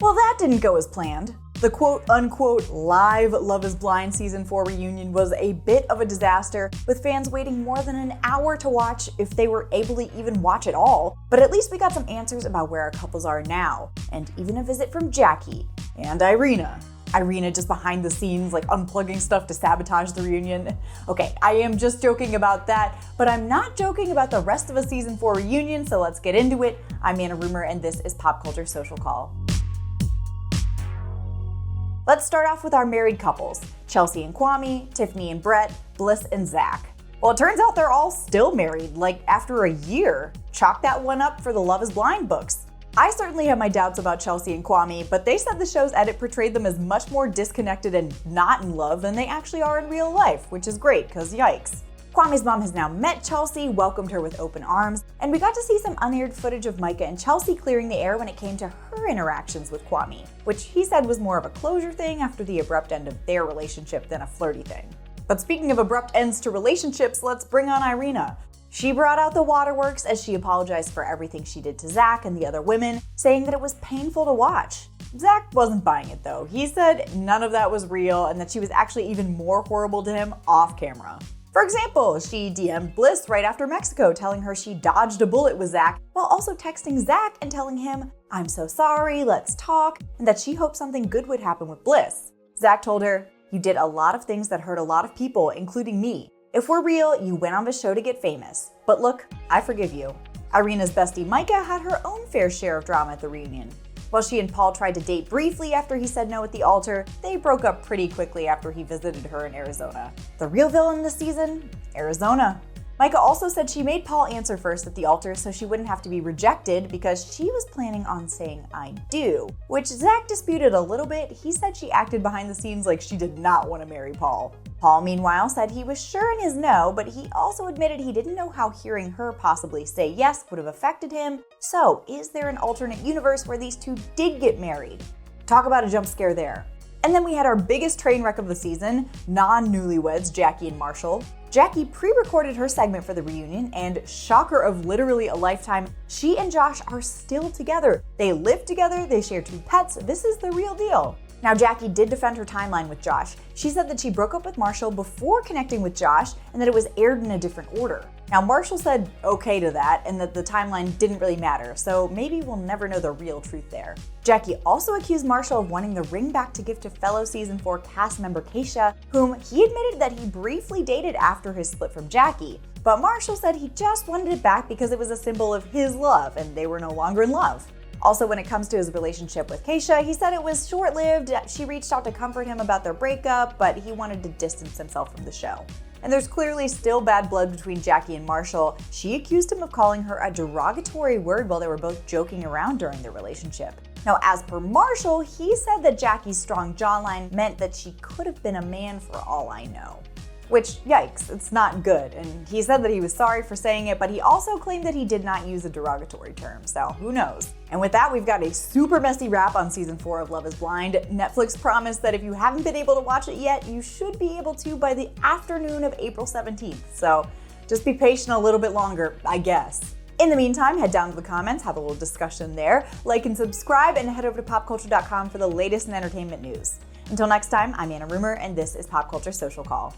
Well, that didn't go as planned. The quote-unquote live Love is Blind Season 4 reunion was a bit of a disaster, with fans waiting more than an hour to watch if they were able to even watch at all. But at least we got some answers about where our couples are now, and even a visit from Jackie and Irina. Irina just behind the scenes, like unplugging stuff to sabotage the reunion. Okay, I am just joking about that, but I'm not joking about the rest of a Season 4 reunion, so let's get into it. I'm Anna Rumor, and this is Pop Culture Social Call. Let's start off with our married couples, Chelsea and Kwame, Tiffany and Brett, Bliss and Zach. Well, it turns out they're all still married, like after a year. Chalk that one up for the Love is Blind books. I certainly have my doubts about Chelsea and Kwame, but they said the show's edit portrayed them as much more disconnected and not in love than they actually are in real life, which is great, cause yikes. Kwame's mom has now met Chelsea, welcomed her with open arms, and we got to see some unaired footage of Micah and Chelsea clearing the air when it came to her interactions with Kwame, which he said was more of a closure thing after the abrupt end of their relationship than a flirty thing. But speaking of abrupt ends to relationships, let's bring on Irina. She brought out the waterworks as she apologized for everything she did to Zach and the other women, saying that it was painful to watch. Zach wasn't buying it though. He said none of that was real and that she was actually even more horrible to him off camera. For example, she DM'd Bliss right after Mexico, telling her she dodged a bullet with Zach, while also texting Zach and telling him, "I'm so sorry, let's talk," and that she hoped something good would happen with Bliss. Zach told her, "You did a lot of things that hurt a lot of people, including me. If we're real, you went on the show to get famous. But look, I forgive you." Irina's bestie Micah had her own fair share of drama at the reunion. While she and Paul tried to date briefly after he said no at the altar, they broke up pretty quickly after he visited her in Arizona. The real villain this season? Arizona. Micah also said she made Paul answer first at the altar so she wouldn't have to be rejected because she was planning on saying "I do," which Zach disputed a little bit. He said she acted behind the scenes like she did not want to marry Paul. Paul, meanwhile, said he was sure in his no, but he also admitted he didn't know how hearing her possibly say yes would have affected him. So, is there an alternate universe where these two did get married? Talk about a jump scare there. And then we had our biggest train wreck of the season, non-newlyweds Jackie and Marshall. Jackie pre-recorded her segment for the reunion, and shocker of literally a lifetime, she and Josh are still together. They live together, they share 2 pets, this is the real deal. Now, Jackie did defend her timeline with Josh. She said that she broke up with Marshall before connecting with Josh and that it was aired in a different order. Now, Marshall said okay to that and that the timeline didn't really matter, so maybe we'll never know the real truth there. Jackie also accused Marshall of wanting the ring back to give to fellow Season 4 cast member 𝐏𝐸𝐿, whom he admitted that he briefly dated after his split from Jackie. But Marshall said he just wanted it back because it was a symbol of his love and they were no longer in love. Also, when it comes to his relationship with 𝐏𝐸𝐿, he said it was short-lived. She reached out to comfort him about their breakup, but he wanted to distance himself from the show. And there's clearly still bad blood between Jackie and Marshall. She accused him of calling her a derogatory word while they were both joking around during their relationship. Now, as per Marshall, he said that Jackie's strong jawline meant that she could have been a man for all I know. Which, yikes, it's not good, and he said that he was sorry for saying it, but he also claimed that he did not use a derogatory term, so who knows. And with that, we've got a super messy wrap on Season 4 of Love is Blind. Netflix promised that if you haven't been able to watch it yet, you should be able to by the afternoon of April 17th, so just be patient a little bit longer, I guess. In the meantime, head down to the comments, have a little discussion there, like and subscribe, and head over to popculture.com for the latest in entertainment news. Until next time, I'm Anna Rumor, and this is Pop Culture Social Call.